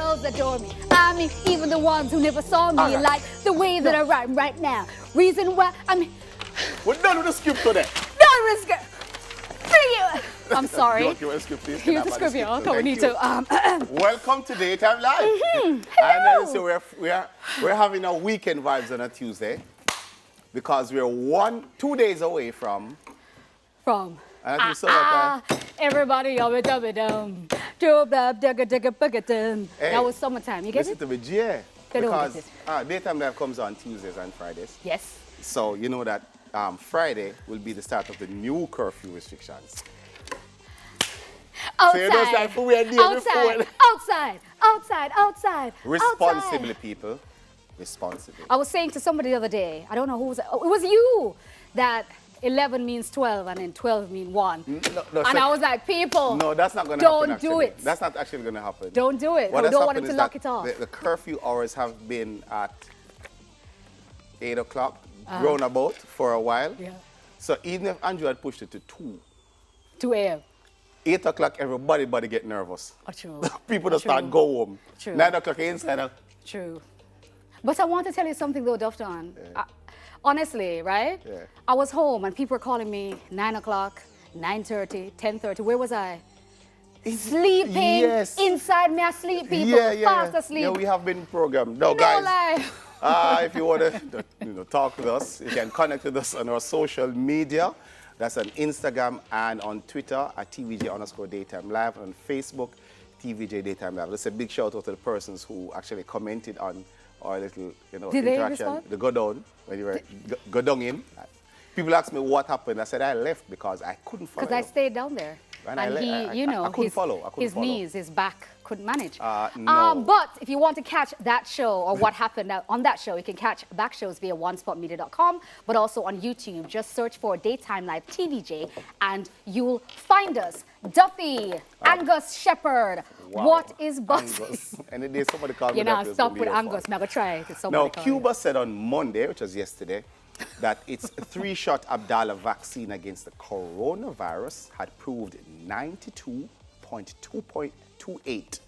girls adore me. I mean, even the ones who never saw me like the way that I rhyme right now. Reason why, I mean... We're done with the script today. Done with the script. I'm sorry. You want the script, please? Here's the script, yeah. Okay, we need to... Welcome to Daytime Live. Hello. And so we're having our weekend vibes on a Tuesday because we're 2 days away from... Everybody, dum-a-dum-a-dum. That was summertime. You get listen it? to me, yeah. They don't Because get it. Daytime Live comes on Tuesdays and Fridays. Yes. So you know that Friday will be the start of the new curfew restrictions. Outside. So you know, it's like we are there outside. Responsibly, people. Responsibly. I was saying to somebody the other day, I don't know who was it. Oh, it was you, that 11 means 12 and then 12 means 1. No, and I was like, people, no, that's not going to happen. Don't do it. That's not actually going to happen. Don't do it. We don't want them to lock it off. The curfew hours have been at 8 o'clock, roundabout for a while. Yeah. So even if Andrew had pushed it to 2 a.m. 8 o'clock, everybody get nervous. Oh, true. People just start go home. True. 9 o'clock inside. True. But I want to tell you something though, Dufton. Yeah. Honestly, right? Yeah. I was home and people were calling me 9 o'clock, 9:30, 10:30. Where was I? Sleeping. Yes. Inside me, asleep, people. Fast asleep. Yeah, we have been programmed. No, guys. If you want to talk with us, you can connect with us on our social media. That's on Instagram and on Twitter at TVJ_Daytime Live, on Facebook, TVJ Daytime Live. Let's say a big shout out to the persons who actually commented on our little, interaction. The go down, when you were go down in. People asked me what happened. I said I left because I couldn't follow. Because I stayed down there. And I couldn't follow. His knees, his back couldn't manage. No. But if you want to catch that show or what happened on that show, you can catch back shows via onespotmedia.com, but also on YouTube. Just search for Daytime Live TVJ and you'll find us. Duffy, Angus Shepherd. Wow. What is buzzing? Any day somebody called me. Stop with Angus. I'm going to try it. Now, Cuba said on Monday, which was yesterday, that its 3-shot Abdala vaccine against the coronavirus had proved 92.28.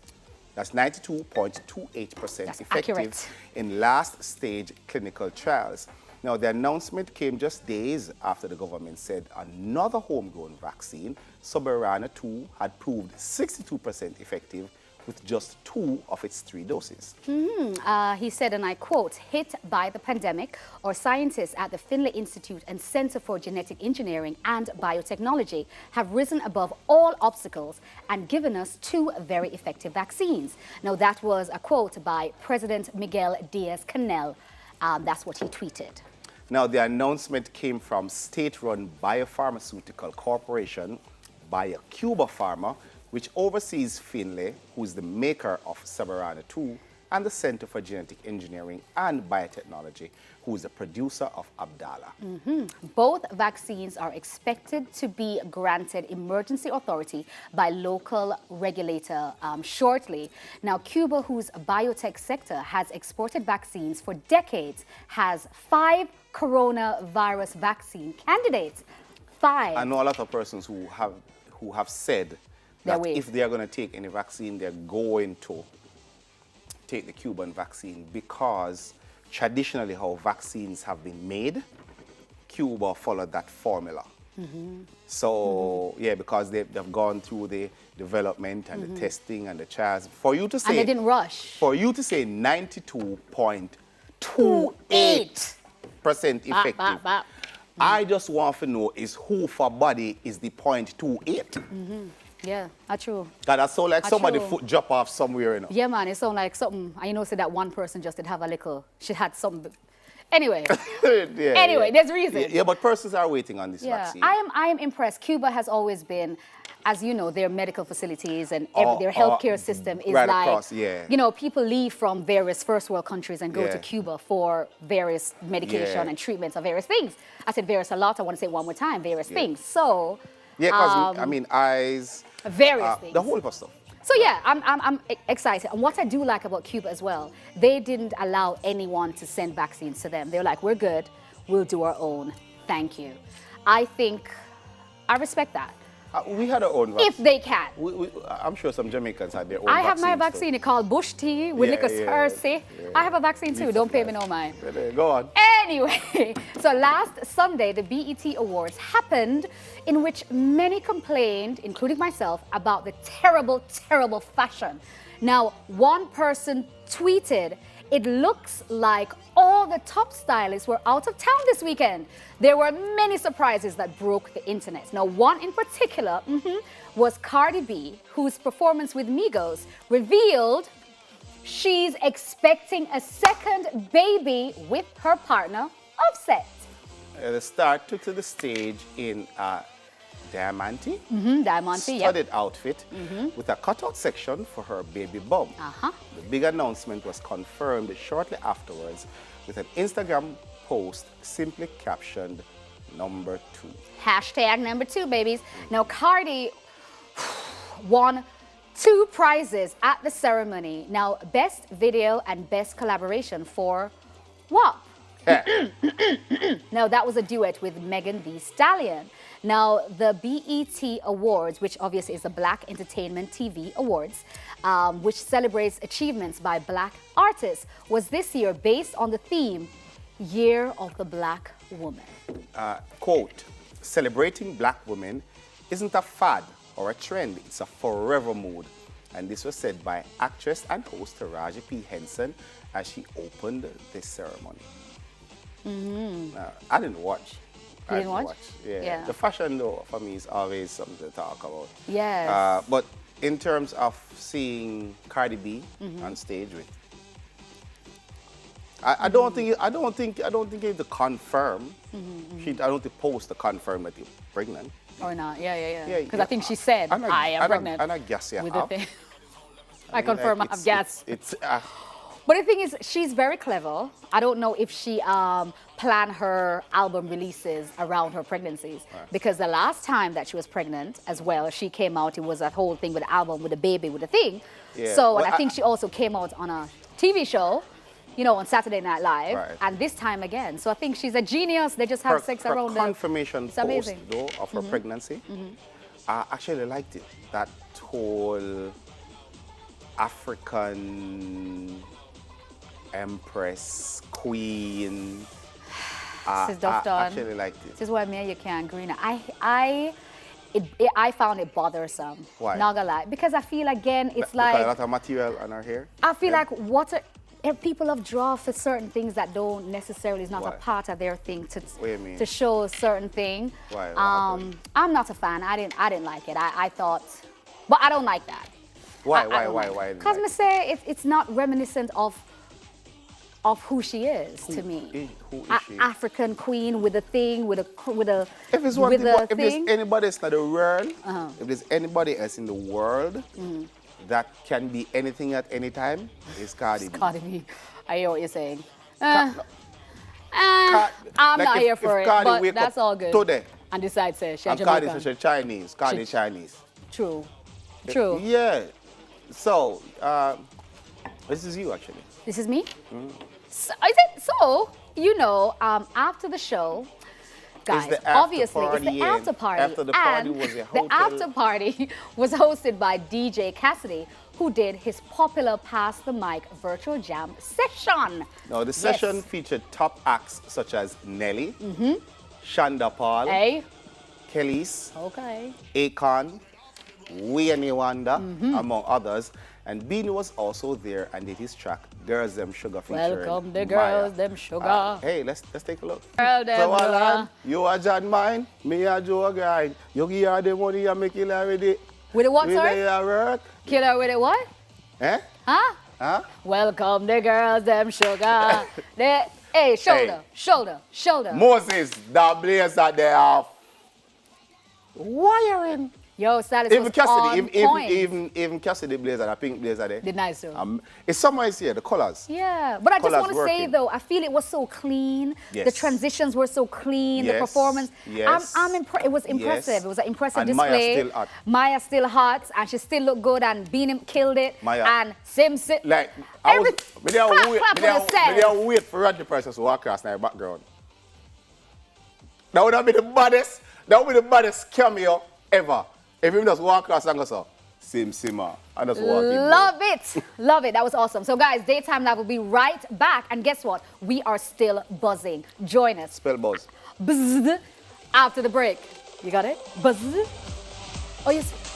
That's 92.28% effective accurate. in last stage clinical trials. Now, the announcement came just days after the government said another homegrown vaccine, Soberana 2, had proved 62% effective with just 2 of its 3 doses. He said, and I quote, hit by the pandemic, our scientists at the Finlay Institute and Center for Genetic Engineering and Biotechnology have risen above all obstacles and given us 2 very effective vaccines. Now, that was a quote by President Miguel Diaz-Canel. That's what he tweeted. Now, the announcement came from state-run biopharmaceutical corporation, Cuba Pharma, which oversees Finlay, who is the maker of Soberana 2, and the Center for Genetic Engineering and Biotechnology, who is the producer of Abdala. Both vaccines are expected to be granted emergency authority by local regulator shortly. Now, Cuba, whose biotech sector has exported vaccines for decades, has 5 coronavirus vaccine candidates. 5. I know a lot of persons who have said that if they are going to take any vaccine, they're going to take the Cuban vaccine because traditionally how vaccines have been made, Cuba followed that formula. So, yeah, because they've gone through the development and the testing and the trials. For you to say... And they didn't rush. For you to say 92.28% effective, I just want to know is who for body is the 0.28. Yeah, that's true. That sound like somebody foot drop off somewhere, you know. Yeah, man, it sound like something. I say that one person just did have a little, she had something. Anyway, there's reason. Yeah, but persons are waiting on this vaccine. I am impressed. Cuba has always been, as you know, their medical facilities and their healthcare system is right like, across, people leave from various first world countries and go to Cuba for various medication and treatments of various things. I said various a lot. I want to say it one more time, various things. So, yeah, because eyes, various things. the whole of stuff. So yeah, I'm excited. And what I do like about Cuba as well, they didn't allow anyone to send vaccines to them. They're like, we're good, we'll do our own, thank you. I respect that. We had our own vaccine. If they can. I'm sure some Jamaicans had their own I have my vaccines, vaccine. It's called Bush Tea with liquor Hersey. I have a vaccine too. Don't pay me no mind. Go on. Anyway, so last Sunday, the BET Awards happened, in which many complained, including myself, about the terrible, terrible fashion. Now, one person tweeted, "It looks like all the top stylists were out of town this weekend." There were many surprises that broke the internet. Now, one in particular was Cardi B, whose performance with Migos revealed she's expecting a second baby with her partner, Offset. The star took to the stage in a diamante, Diamante, studded outfit with a cutout section for her baby bump. The big announcement was confirmed shortly afterwards with an Instagram post simply captioned "#2." Hashtag #2, babies. Now, Cardi won 2 prizes at the ceremony. Now, Best Video and Best Collaboration for WAP. Now, that was a duet with Megan Thee Stallion. Now, the BET Awards, which obviously is the Black Entertainment TV Awards, which celebrates achievements by Black artists, was this year based on the theme, Year of the Black Woman. Quote, "Celebrating Black women isn't a fad or a trend, it's a forever mood." And this was said by actress and host Taraji P. Henson as she opened the ceremony. I didn't watch. You didn't watch? Yeah. The fashion, though, for me is always something to talk about. Yes. But in terms of seeing Cardi B on stage with, I don't think you have to confirm. I don't think post to confirm that you're pregnant. Or not? Yeah. Because I think she said, "I am pregnant." And I guess you with have. The thing. I confirm. I have gas. But the thing is, she's very clever. I don't know if she planned her album releases around her pregnancies. Right. Because the last time that she was pregnant as well, she came out, it was that whole thing with the album, with the baby, with the thing. Yeah. So, and I think she also came out on a TV show, on Saturday Night Live. Right. And this time again. So I think she's a genius. They just have sex around her confirmation It's post, amazing. though, of her pregnancy, I actually liked it. That whole African empress, queen. This is I actually liked it. This is why me and you can't agree now. I found it bothersome. Why? Not gonna lie. Because I feel again, it's like a lot of material on her hair. I feel like people have drawn for certain things that don't necessarily is not a part of their thing to show a certain thing. Why? I'm not a fan. I didn't like it. I thought, but I don't like that. Why? Because I say it's not reminiscent of who she is to me. Who is she? African queen with a thing, with a If it's one thing, if there's anybody else in the world, if there's anybody else in the world that can be anything at any time, it's Cardi B. Cardi B. I hear what you're saying. I'm not here for it, but that's all good. Today. And decide say she's Jamaican. Cardi says she's Chinese. Cardi Chinese. True. Yeah. So, this is you actually. This is me? So, is it so? After the show, guys, obviously it's the after party. After the party was a hotel. The after party was hosted by DJ Cassidy, who did his popular Pass the Mic virtual jam session. Now, the session featured top acts such as Nelly, Shonda Paul, Kellys, Akon, Wayne Wonder, among others. And Beanie was also there and did his track, Girls Them Sugar featuring Welcome the Girls Them Sugar. Hey, let's take a look. Girl them sugar. You are John Mine, me a Joe Grind. You give her the money and make it already. With the what, sorry? With the work. Kill her with the what? Huh? Welcome the Girls Them Sugar. Hey, shoulder. Moses, that blazer they have wiring. Yo, Salis was on point. Even Cassidy blazer, the pink blazer there. The nice too. It's somewhere here, the colors. Yeah, but I just want to say though, I feel it was so clean. Yes. The transitions were so clean. Yes. The performance. Yes. It was impressive. Yes. It was an impressive and display. Maya's still hot, and she still looked good, and Beanie killed it. Maya. And Sim. Like I wait for Rodney Price to walk across in the background. That would be the baddest cameo ever. If him just walk across and go so, simmer, and just walk in. Love it. Love it. That was awesome. So, guys, Daytime Live will be right back. And guess what? We are still buzzing. Join us. Spell buzz. Buzz. After the break. You got it? Buzz. Oh, yes.